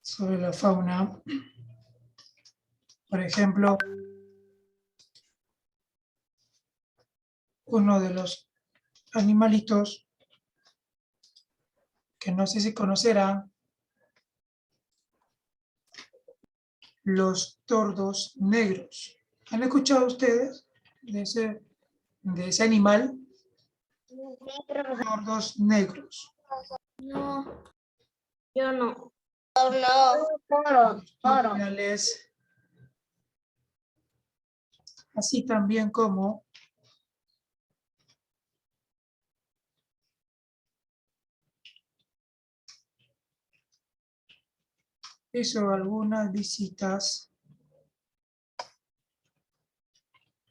sobre la fauna. Por ejemplo, uno de los animalitos que no sé si conocerán, los tordos negros. ¿Han escuchado ustedes de ese animal? Tordos negros. No, yo no. Turpiales, así también como hizo algunas visitas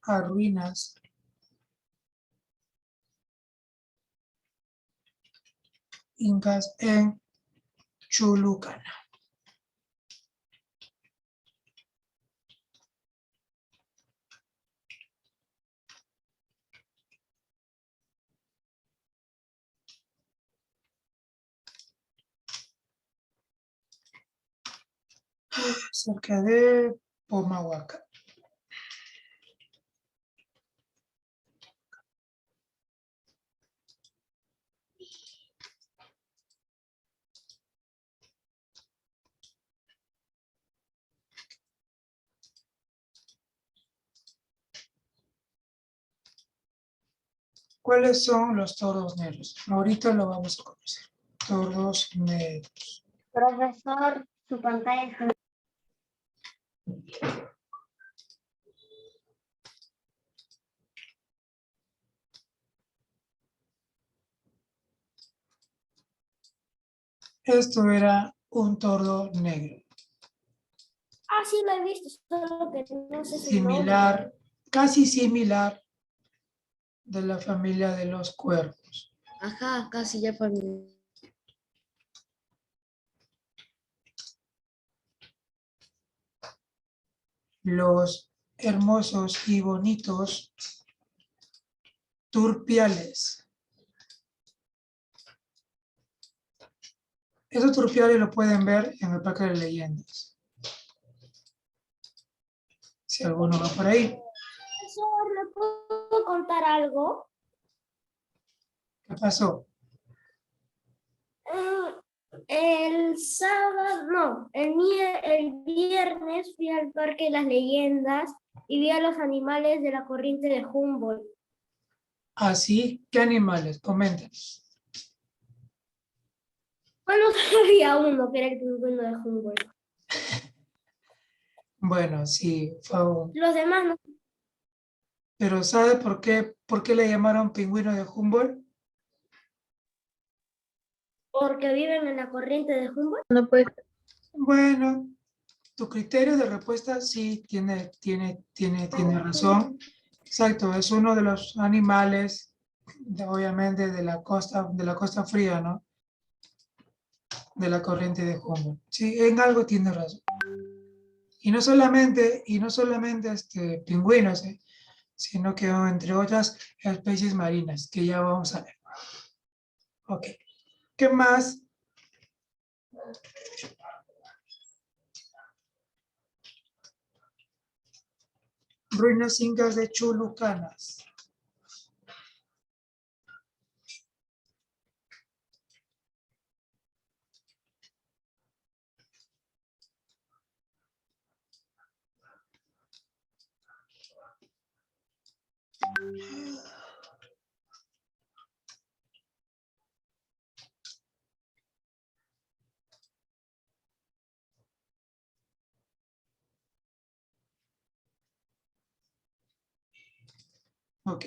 a ruinas incas en Chulucana. Cerca de Pomahuaca. ¿Cuáles son los tordos negros? Ahorita lo vamos a conocer. Tordos negros. Profesor, su pantalla es... Esto era un tordo negro. Ah, sí, lo he visto, solo que no sé su nombre. Similar, casi similar de la familia de los cuervos. Ajá, casi ya familia. Los hermosos y bonitos turpiales. Esos turpiales lo pueden ver en el Parque de Leyendas. Si alguno va por ahí. Profesor, ¿le puedo contar algo? ¿Qué pasó? El sábado, no, el viernes fui al Parque de las Leyendas y vi a los animales de la corriente de Humboldt. ¿Así? ¿Qué animales? Comenten. Bueno, solo había uno que era el pingüino de Humboldt. Bueno, sí, fue Los demás no. pero ¿sabe por qué le llamaron pingüino de Humboldt? Porque viven en la corriente de Humboldt. No, pues. Bueno, tu criterio de respuesta sí tiene razón. Exacto, es uno de los animales, obviamente, de la costa fría, ¿no? De la corriente de Humboldt. Sí, en algo tiene razón. Y no solamente pingüinos, sino que entre otras especies marinas, que ya vamos a ver. Ok. ¿Qué más? Ruinas incas de Chulucanas. Ok.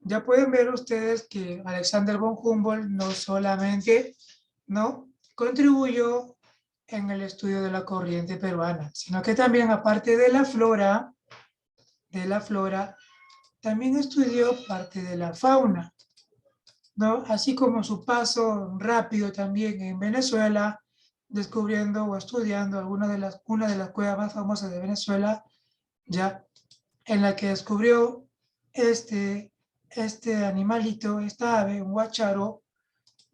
Ya pueden ver ustedes que Alexander von Humboldt no solamente no contribuyó en el estudio de la corriente peruana, sino que también, aparte de la flora, también estudió parte de la fauna, ¿no? Así como su paso rápido también en Venezuela, descubriendo o estudiando una de las cuevas más famosas de Venezuela, ya en la que descubrió este animalito, esta ave, un guacharo,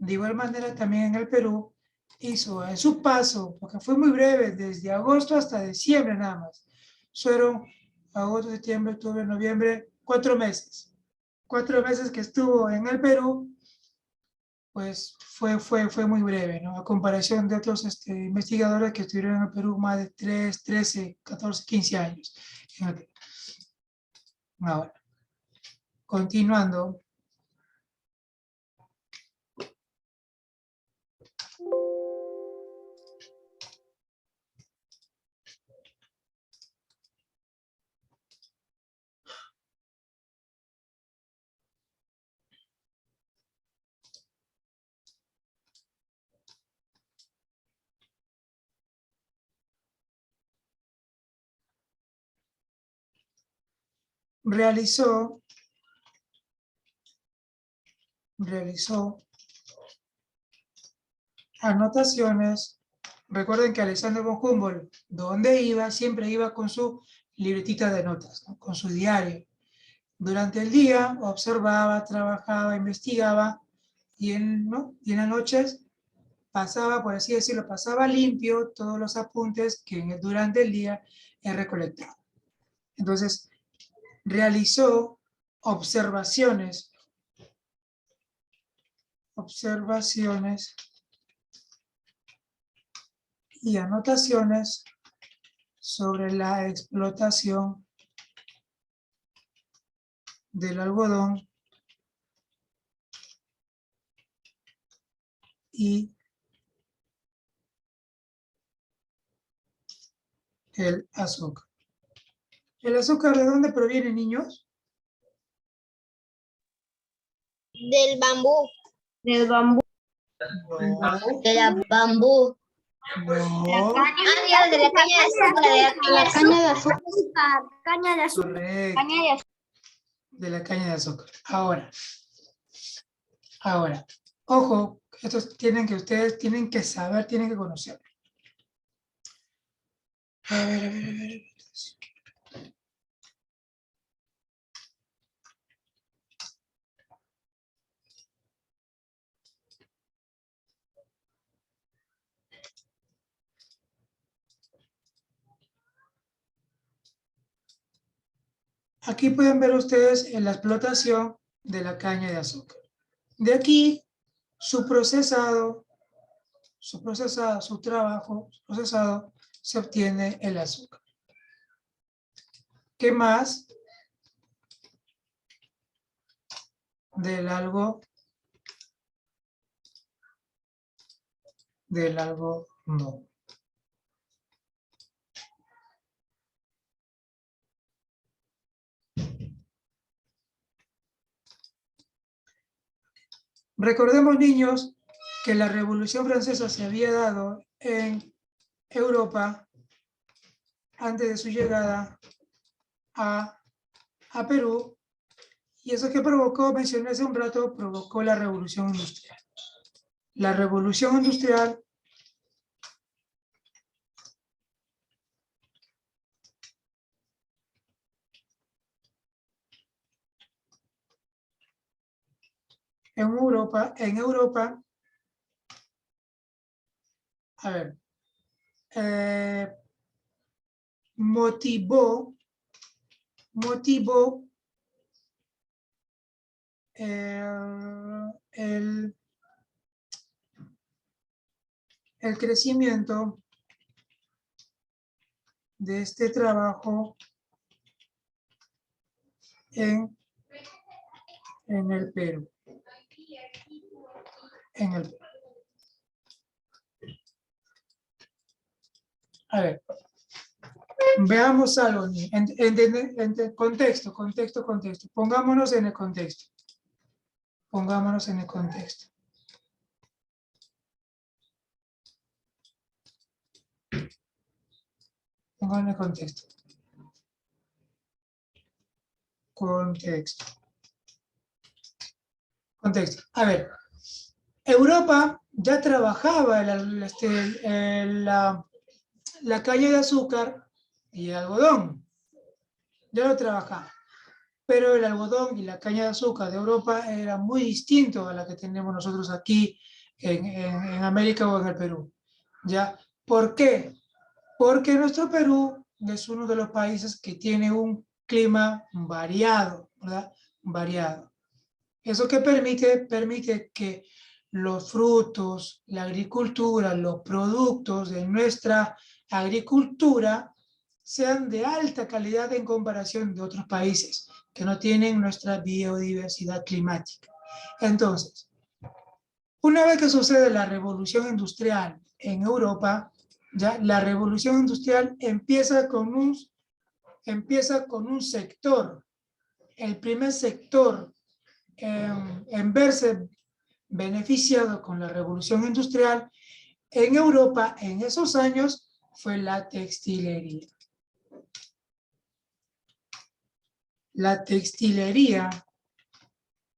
De igual manera también en el Perú hizo en su paso, porque fue muy breve, desde agosto hasta diciembre nada más. Fueron agosto, septiembre, octubre, noviembre, 4 meses. 4 meses que estuvo en el Perú, pues fue muy breve, ¿no? A comparación de otros investigadores que estuvieron en el Perú más de 3, 13, 14, 15 años. En el Perú. Ahora, continuando. Realizó anotaciones. Recuerden que Alexander von Humboldt, donde iba, siempre iba con su libretita de notas, ¿no? Con su diario. Durante el día observaba, trabajaba, investigaba ¿no? Y en las noches pasaba, por así decirlo, pasaba limpio todos los apuntes que durante el día he recolectado. Entonces, realizó observaciones y anotaciones sobre la explotación del algodón y el azúcar. ¿El azúcar de dónde proviene, niños? Del bambú. Del bambú. No, De la bambú. no, Dios, de la caña de azúcar. De la caña de azúcar. Caña de azúcar. correcto, Caña de azúcar. de la caña de azúcar. Ahora, ojo, ustedes tienen que saber, tienen que conocer. A ver. Aquí pueden ver ustedes en la explotación de la caña de azúcar. De aquí, su procesado, su trabajo, su procesado, se obtiene el azúcar. ¿Qué más? Del algodón. No. Recordemos, niños, que la Revolución Francesa se había dado en Europa antes de su llegada a Perú, y eso que provocó, mencioné hace un rato, provocó la Revolución Industrial. La Revolución Industrial en Europa, a ver, motivó el crecimiento de este trabajo en el Perú. A ver, veamos algo. Contexto. Pongámonos en el contexto. Pongámonos en el contexto. Pongan el contexto. Contexto. A ver, Europa ya trabajaba la caña de azúcar y el algodón. Ya lo trabajaba. pero el algodón y la caña de azúcar de Europa era muy distinto a la que tenemos nosotros aquí en América o en el Perú. ¿Ya? ¿Por qué? Porque nuestro Perú es uno de los países que tiene un clima variado, ¿verdad? Variado. ¿Eso qué permite? Permite que los frutos, la agricultura, los productos de nuestra agricultura sean de alta calidad en comparación de otros países que no tienen nuestra biodiversidad climática. Entonces, una vez que sucede la revolución industrial en Europa, ya la revolución industrial empieza con un sector, el primer sector en verse beneficiado con la revolución industrial en Europa en esos años fue la textilería. La textilería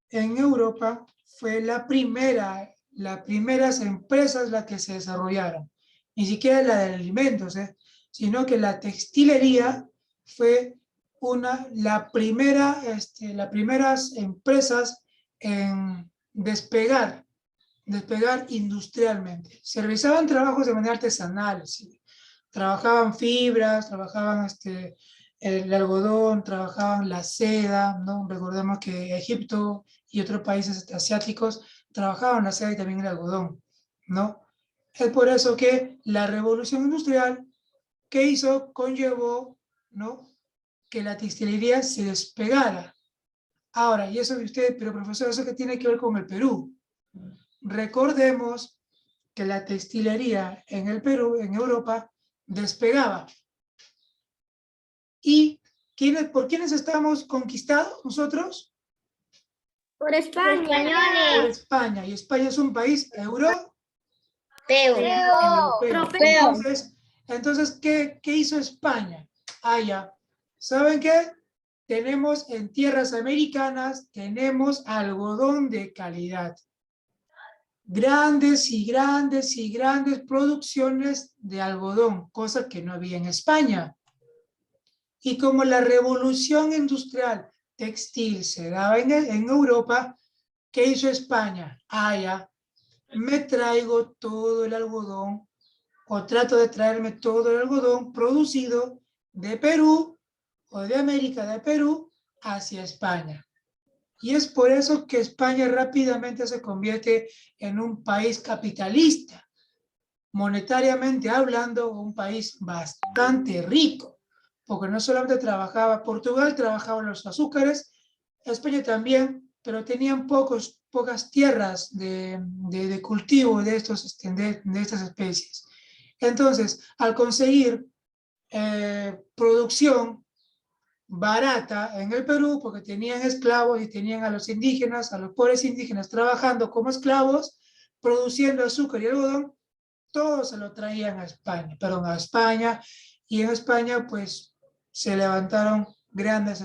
en Europa fue las primeras empresas las que se desarrollaron, ni siquiera la de alimentos, sino que la textilería fue las primeras empresas en despegar industrialmente. Se realizaban trabajos de manera artesanal, ¿sí? Trabajaban fibras, trabajaban el algodón, trabajaban la seda, ¿no? Recordemos que Egipto y otros países asiáticos trabajaban la seda y también el algodón, ¿no? Es por eso que la revolución industrial, ¿qué hizo? Conllevó, ¿no?, que la textilería se despegara. Ahora, y eso de usted, pero profesor, ¿eso qué tiene que ver con el Perú? Recordemos que la textilería en el Perú, en Europa, despegaba. ¿Y por quiénes estamos conquistados nosotros? Por España. Por España. Y España es un país europeo. Europeo. Entonces ¿qué hizo España? Ya. ¿Saben qué? Tenemos en tierras americanas, tenemos algodón de calidad. Grandes y grandes y grandes producciones de algodón, cosa que no había en España. Y como la revolución industrial textil se daba en Europa, ¿qué hizo España? Ya, me traigo todo el algodón, o trato de traerme todo el algodón producido de Perú, o de América de Perú, hacia España. Y es por eso que España rápidamente se convierte en un país capitalista, monetariamente hablando, un país bastante rico, porque no solamente Portugal trabajaba los azúcares, España también, pero tenían pocas tierras de cultivo de estas especies. Entonces, al conseguir producción barata en el Perú, porque tenían esclavos y tenían a los indígenas, a los pobres indígenas trabajando como esclavos, produciendo azúcar y algodón, todo se lo traían a España, y en España pues se levantaron grandes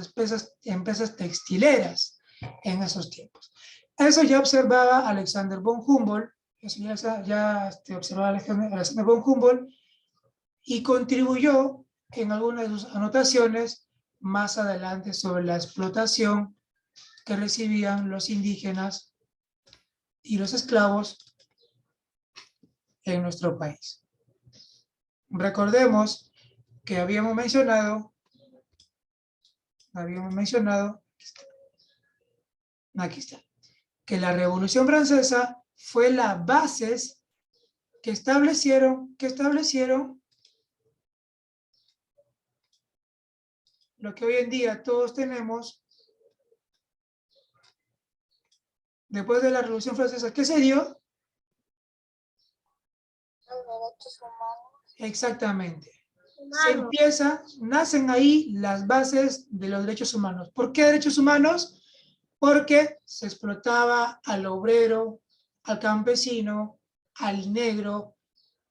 empresas textileras en esos tiempos. Eso ya observaba Alexander von Humboldt, observaba Alexander von Humboldt, y contribuyó en algunas de sus anotaciones más adelante sobre la explotación que recibían los indígenas y los esclavos en nuestro país. Recordemos que habíamos mencionado, aquí está, que la Revolución Francesa fue las bases que establecieron lo que hoy en día todos tenemos. Después de la Revolución Francesa, ¿qué se dio? Los derechos humanos. Exactamente. Nacen ahí las bases de los derechos humanos. ¿Por qué derechos humanos? Porque se explotaba al obrero, al campesino, al negro,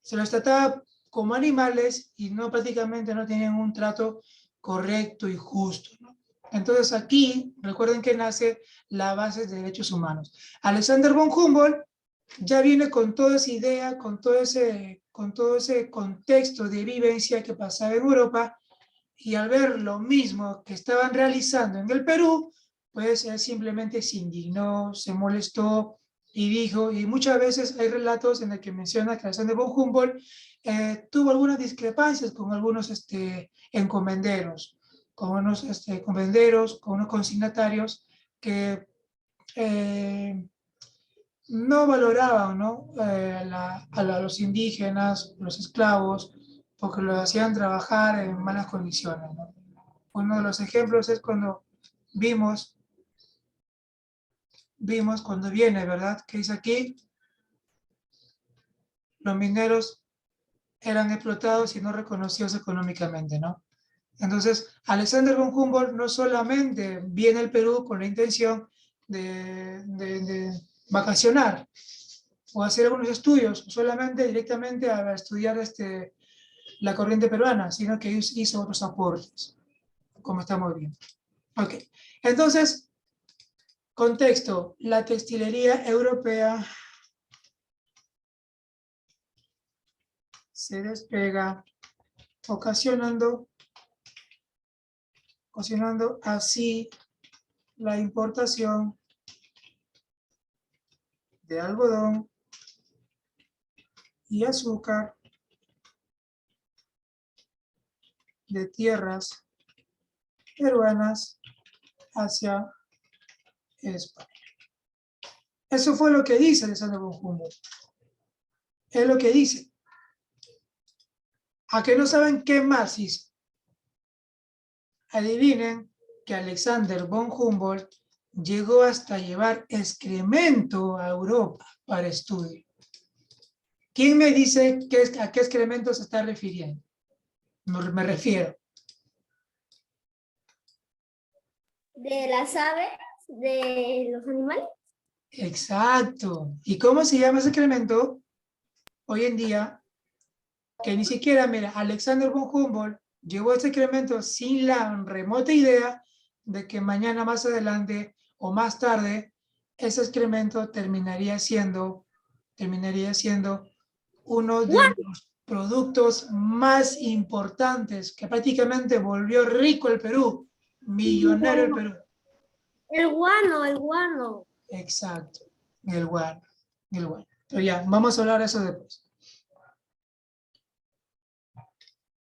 se los trataba como animales y prácticamente no tenían un trato correcto y justo, ¿no? Entonces aquí, recuerden que nace la base de derechos humanos. Alexander von Humboldt ya viene con toda esa idea, con todo ese contexto de vivencia que pasaba en Europa, y al ver lo mismo que estaban realizando en el Perú, pues él simplemente se indignó, se molestó y dijo, y muchas veces hay relatos en los que menciona que Alexander von Humboldt tuvo algunas discrepancias con algunos encomenderos, con unos encomenderos, con unos consignatarios que no valoraban, ¿no? A los indígenas, los esclavos, porque los hacían trabajar en malas condiciones, ¿no? Uno de los ejemplos es cuando vimos cuando viene, ¿verdad? Que dice aquí, los mineros eran explotados y no reconocidos económicamente, ¿no? Entonces, Alexander von Humboldt no solamente viene al Perú con la intención de vacacionar o hacer algunos estudios, solamente directamente a estudiar la corriente peruana, sino que hizo otros aportes, como estamos viendo. Ok, entonces, contexto, la textilería europea se despega, ocasionando así la importación de algodón y azúcar de tierras peruanas hacia España. Eso fue lo que dice Alexander von Humboldt. Es lo que dice. ¿A que no saben qué más hizo? Adivinen que Alexander von Humboldt llegó hasta llevar excremento a Europa para estudio. ¿Quién me dice a qué excremento se está refiriendo? Me refiero. De las aves, de los animales. Exacto. ¿Y cómo se llama ese excremento? Hoy en día, que ni siquiera, mira, Alexander von Humboldt llevó ese excremento sin la remota idea de que mañana más adelante o más tarde ese excremento terminaría siendo uno de los productos más importantes que prácticamente volvió rico el Perú, millonario el Perú. El guano, el guano. Exacto, el guano. Pero ya, vamos a hablar de eso después.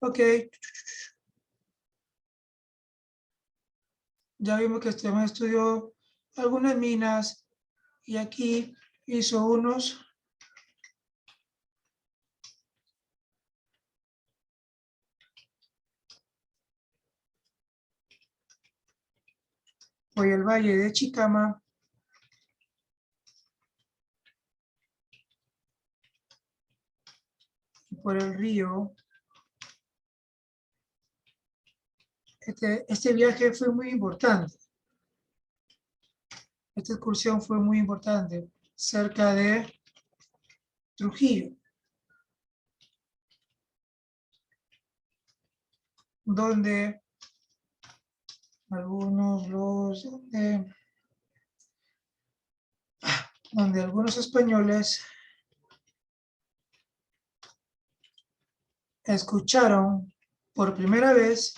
Ok. Ya vimos que este estudió algunas minas y aquí hizo unos. Voy al valle de Chicama. Por el río. Este viaje fue muy importante. Esta excursión fue muy importante, cerca de Trujillo, donde donde algunos españoles escucharon por primera vez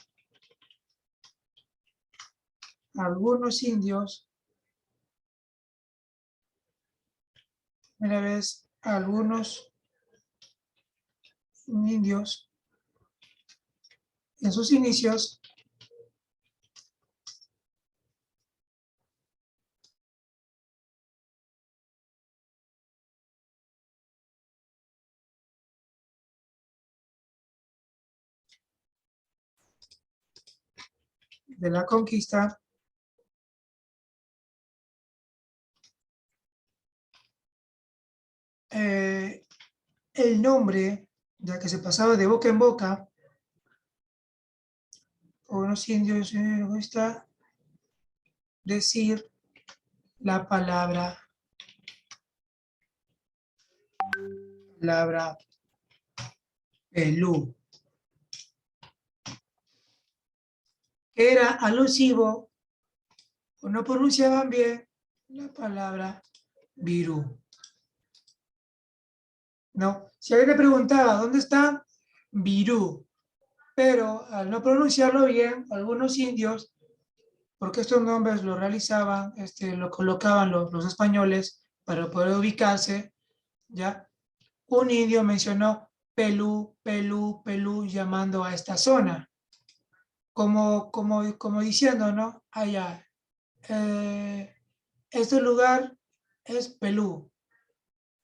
a algunos indios, en sus inicios de la conquista, el nombre, ya que se pasaba de boca en boca, unos indios gusta decir la palabra Pelú, que era alusivo o no pronunciaban bien la palabra virú. No, si alguien le preguntaba, ¿dónde está Virú? pero al no pronunciarlo bien, algunos indios, porque estos nombres lo realizaban, lo colocaban los españoles para poder ubicarse, ¿ya? Un indio mencionó Pelú, Pelú, Pelú, llamando a esta zona, como diciendo, ¿no? Allá, este lugar es Pelú,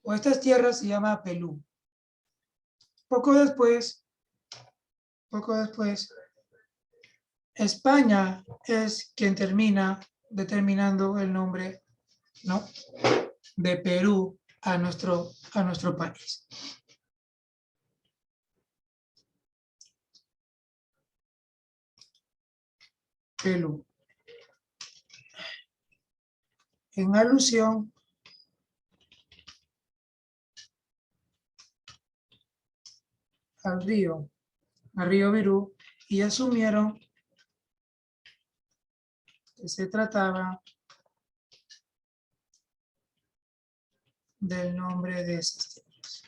o estas tierras se llama Pelú. Poco después, España es quien termina determinando el nombre, ¿no? de Perú a nuestro país. Perú. En alusión al río Virú, y asumieron que se trataba del nombre de esas tierras.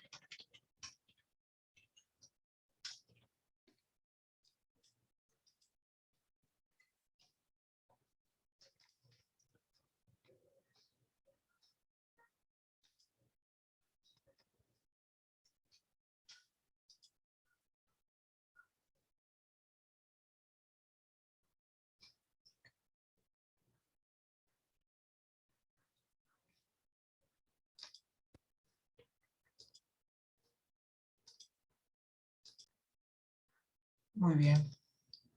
Muy bien.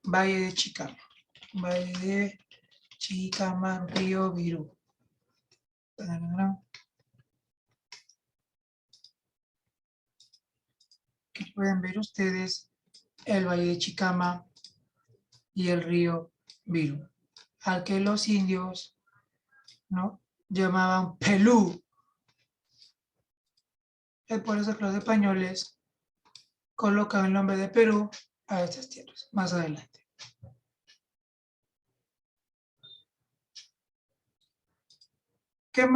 Valle de Chicama. Valle de Chicama, río Virú. Aquí pueden ver ustedes el Valle de Chicama y el río Virú, al que los indios, ¿no? llamaban Pelú. Es por eso que los españoles colocan el nombre de Perú a estas tierras más adelante. ¿Qué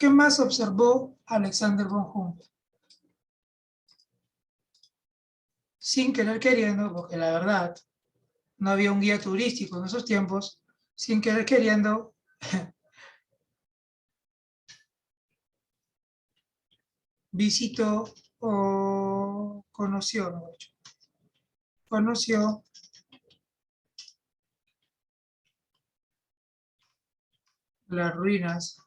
más observó Alexander von Humboldt? Sin querer queriendo, porque la verdad no había un guía turístico en esos tiempos, sin querer queriendo, visitó o conoció las ruinas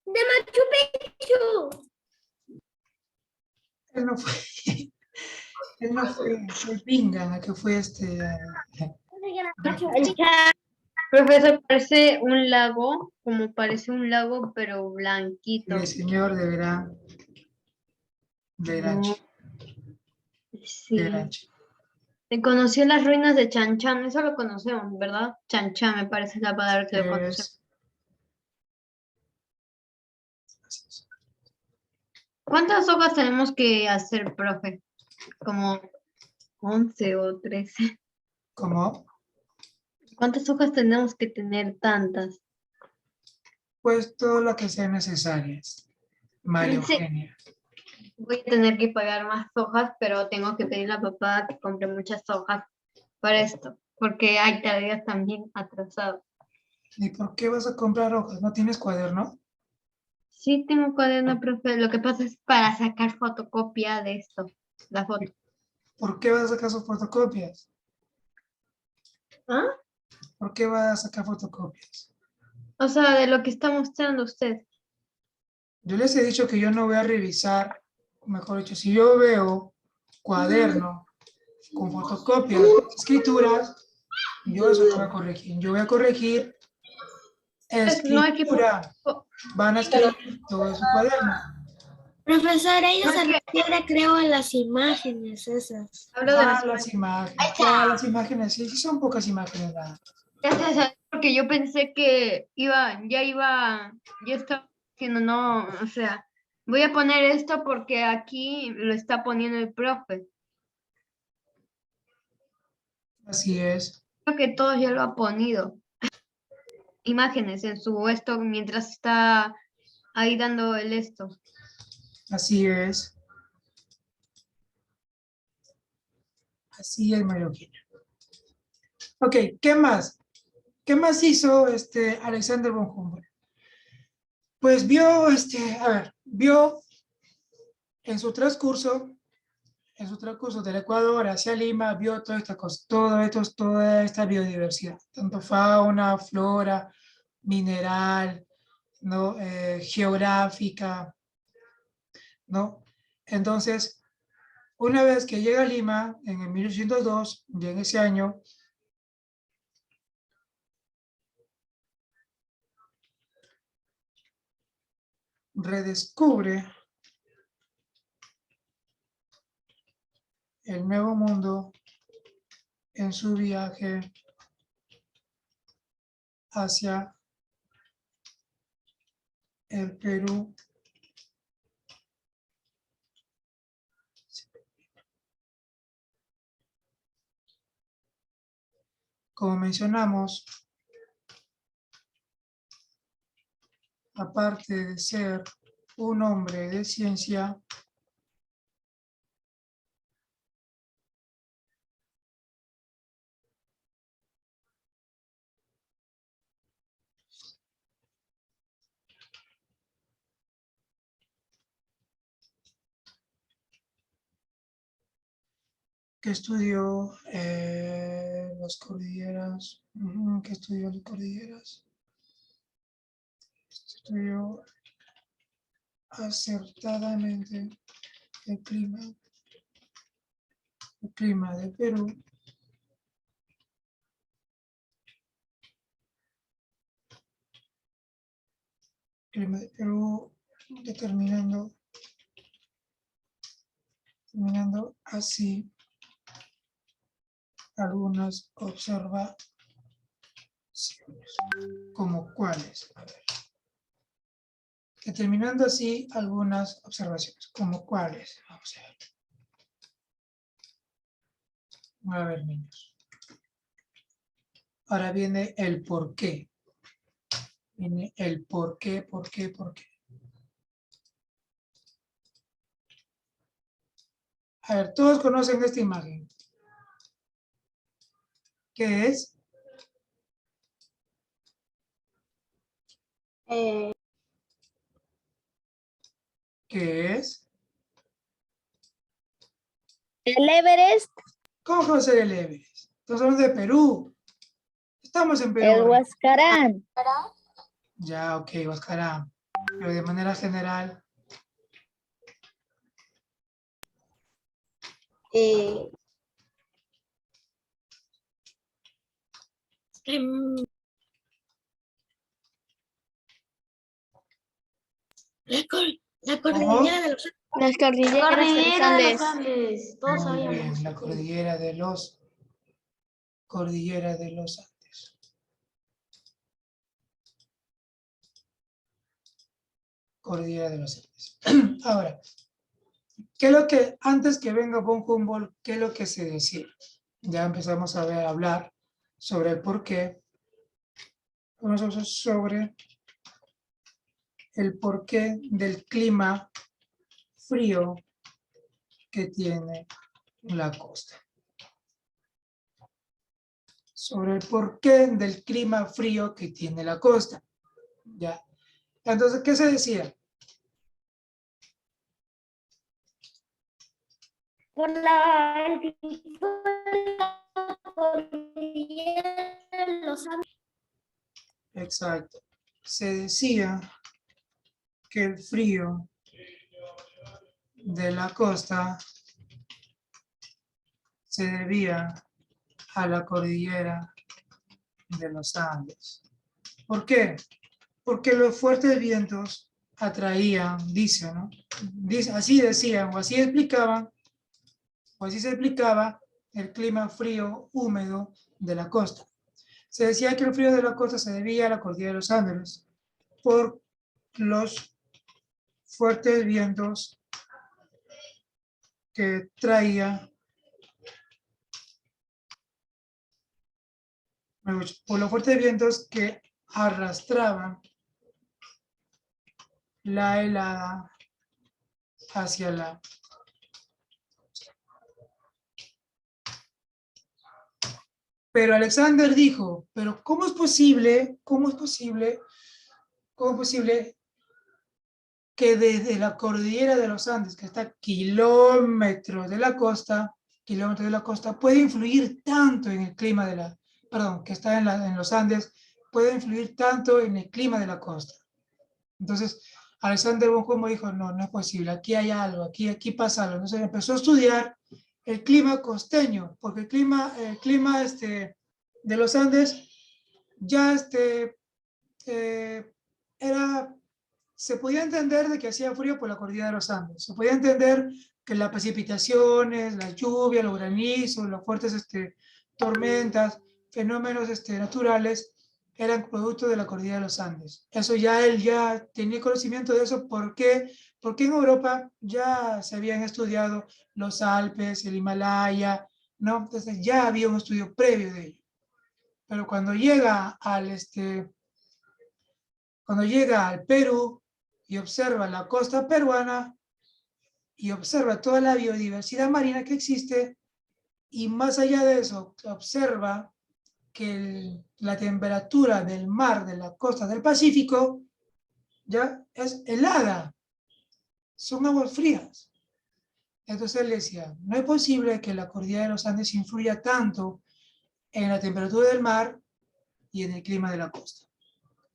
De Machu Picchu. Él no fue, fue Pinga, que fue Profesor, parece un lago, como parece un lago, pero blanquito. el señor de Veranche. Sí. Se conoció las ruinas de Chan Chan, eso lo conocemos, ¿verdad? Chan Chan me parece la palabra que lo conocemos. ¿Cuántas hojas tenemos que hacer, profe? Como 11 o 13. ¿Cómo? ¿Cuántas hojas tenemos que tener tantas? Pues todo lo que sea necesario, María Sí. Eugenia. Voy a tener que pagar más hojas, pero tengo que pedirle a papá que compre muchas hojas para esto, porque hay tareas también atrasadas. ¿Y por qué vas a comprar hojas? ¿No tienes cuaderno? Sí, tengo cuaderno, profe. Lo que pasa es para sacar fotocopia de esto, la foto. ¿Por qué vas a sacar sus fotocopias? ¿Ah? ¿Por qué vas a sacar fotocopias? O sea, de lo que está mostrando usted. Yo les he dicho que yo no voy a revisar, mejor dicho, si yo veo cuaderno con fotocopias de escrituras, yo eso no voy a corregir. Yo voy a corregir No hay que... escritura. Van a escribir todo su cuaderno. Profesor, ella se refiere, creo, a las imágenes esas. Hablo de las Las imágenes. Ya, las imágenes, sí, son pocas imágenes. Nada. Gracias, porque yo pensé que ya estaba diciendo, no, o sea, voy a poner esto porque aquí lo está poniendo el profe. Así es. Creo que todos ya lo ha ponido. Imágenes en su esto mientras está ahí dando el esto. Así es. Así es, María Eugenia. Ok, ¿qué más? ¿Qué más hizo Alexander von Humboldt? Pues vio, vio en su transcurso del Ecuador hacia Lima, vio toda esta cosa, toda esta biodiversidad, tanto fauna, flora, mineral, ¿no? Geográfica, ¿no? Entonces, una vez que llega a Lima, en el 1802, y en ese año, redescubre el Nuevo Mundo en su viaje hacia el Perú. Como mencionamos, aparte de ser un hombre de ciencia, que estudió las cordilleras, que estudió las cordilleras, estudió acertadamente el clima de Perú, determinando así algunas observaciones, como cuáles. A ver. Determinando así algunas observaciones, como cuáles. Vamos a ver. A ver, niños. Ahora viene el por qué. Viene el por qué. A ver, todos conocen esta imagen. ¿Qué es? ¿Qué es? El Everest, ¿Cómo conocer el Everest? Estamos hablando de Perú. Estamos en Perú. el Huascarán, Ya, ok, Huascarán. Pero de manera general, La ¿cómo? cordillera de los las cordilleras de los Andes. Andes. Todos Muy sabíamos. bien, la cordillera de los Andes. Cordillera de los Andes. Ahora, ¿qué es lo que, antes que venga von Humboldt, qué es lo que se decía? Ya empezamos a hablar sobre el porqué. Sobre el porqué del clima frío que tiene la costa. Sobre el porqué del clima frío que tiene la costa. ¿Ya? Entonces, ¿qué se decía? Por la altitud de la cordillera de los Andes. Exacto. Se decía que el frío de la costa se debía a la cordillera de los Andes. ¿Por qué? Porque los fuertes vientos atraían, dicen, ¿no? Así decían, o así explicaban, o así se explicaba el clima frío, húmedo de la costa. Se decía que el frío de la costa se debía a la cordillera de los Andes por los fuertes vientos que traía, por los fuertes vientos que arrastraban la helada hacia la Pero Alexander dijo, pero ¿cómo es posible que desde la cordillera de los Andes, que está a kilómetros de la costa, puede influir tanto en el clima de la, perdón, que está en los Andes, puede influir tanto en el clima de la costa? Entonces, Alexander von Humboldt dijo, no, no es posible, aquí hay algo, aquí pasa algo. Entonces empezó a estudiar el clima costeño, porque el clima de los Andes ya era, se podía entender de que hacía frío por la cordillera de los Andes, se podía entender que las precipitaciones, las lluvias, los granizos, las fuertes tormentas, fenómenos naturales, eran producto de la cordillera de los Andes. Eso ya él ya tenía conocimiento de eso. ¿Por qué? Porque en Europa ya se habían estudiado los Alpes, el Himalaya, ¿no? Entonces ya había un estudio previo de ello. Pero cuando llega al Perú y observa la costa peruana y observa toda la biodiversidad marina que existe, y más allá de eso, observa que la temperatura del mar de la costa del Pacífico ya es helada, son aguas frías. Entonces él decía, no es posible que la cordillera de los Andes influya tanto en la temperatura del mar y en el clima de la costa.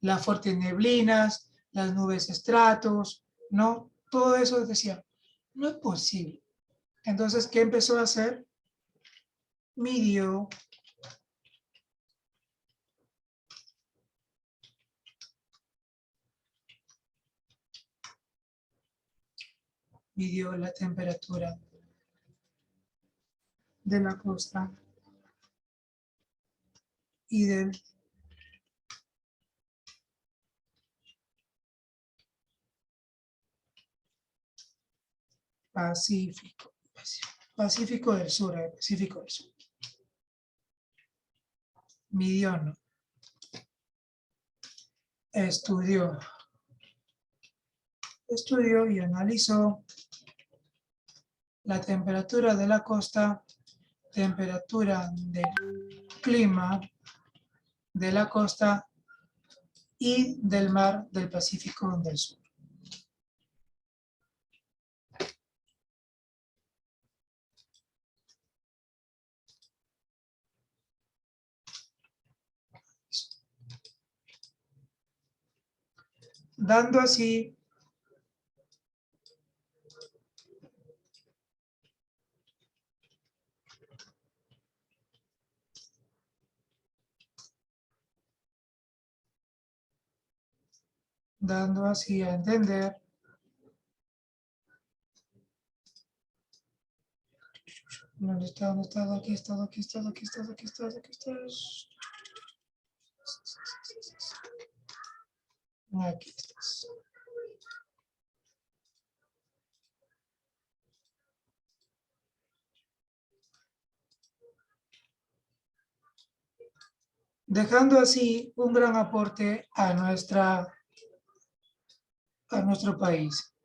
Las fuertes neblinas, las nubes estratos, ¿no? Todo eso decía, no es posible. Entonces, ¿qué empezó a hacer? Midió la temperatura de la costa y del Pacífico. Pacífico del Sur, Pacífico del Sur. Midió, ¿no? Estudió y analizó la temperatura de la costa, temperatura del clima de la costa y del mar del Pacífico del Sur. Dando así a entender ¿dónde está? Aquí está. Aquí estás. Dejando así un gran aporte a nuestro país.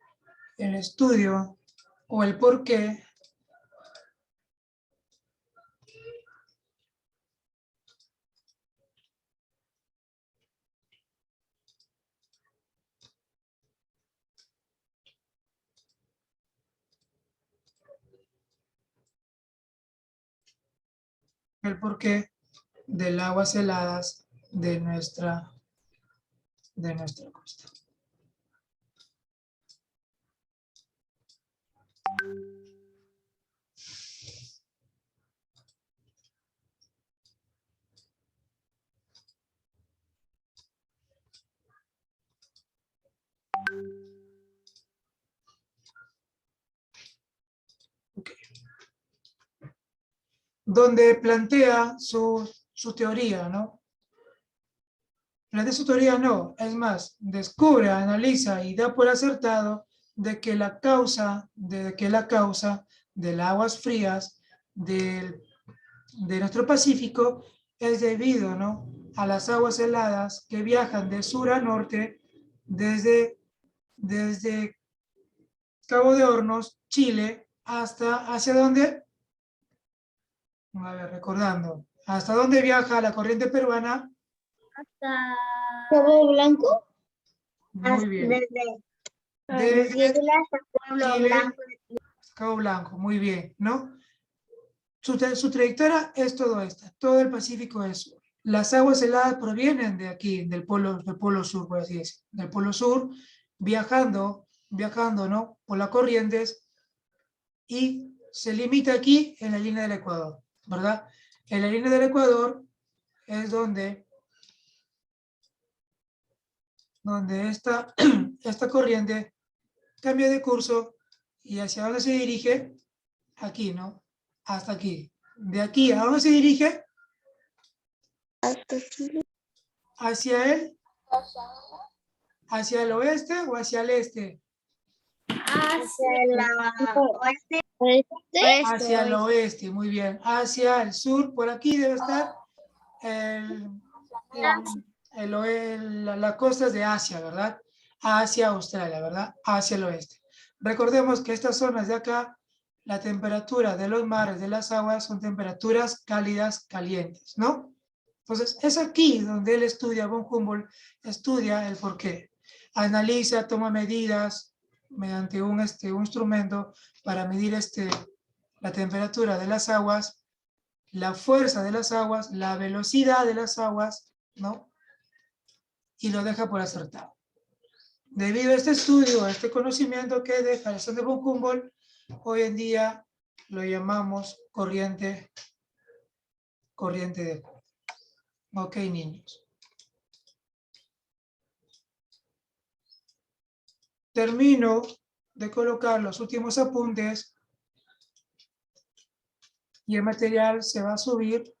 El estudio o el por qué del aguas heladas de nuestra costa. Okay. Donde plantea su teoría, ¿no? Plantea su teoría, no, es más, descubre, analiza y da por acertado de que la causa de las aguas frías de nuestro Pacífico es debido, ¿no?, a las aguas heladas que viajan de sur a norte desde Cabo de Hornos, Chile, ¿hacia dónde? A ver, recordando, ¿Hasta dónde viaja la corriente peruana? Hasta ¿Cabo Blanco? Muy bien. desde Desde hasta Pueblo Chile Blanco. hasta Cabo Blanco, muy bien, ¿no? Su trayectoria es todo esta, todo el Pacífico es sur. Las aguas heladas provienen de aquí, del polo sur, por así decirlo, del polo sur, viajando, ¿no? Por las corrientes y se limita aquí en la línea del Ecuador, ¿verdad? En la línea del Ecuador es donde esta corriente cambia de curso y hacia dónde se dirige, aquí, ¿no? Hasta aquí. De aquí, ¿a dónde se dirige? ¿Hacia el oeste o hacia el este? Hacia el oeste. Hacia el oeste, muy bien. Hacia el sur, por aquí debe estar las costas de Asia, ¿verdad? Hacia Australia, ¿verdad? Hacia el oeste. Recordemos que estas zonas de acá, la temperatura de los mares, de las aguas, son temperaturas cálidas, calientes, ¿no? Entonces, es aquí donde él estudia, von Humboldt estudia el porqué. Analiza, toma medidas mediante un instrumento para medir la temperatura de las aguas, la fuerza de las aguas, la velocidad de las aguas, ¿no? Y lo deja por acertado. Debido a este estudio, a este conocimiento que de Alexander von Humboldt, hoy en día lo llamamos corriente de Humboldt. Ok, niños. Termino de colocar los últimos apuntes y el material se va a subir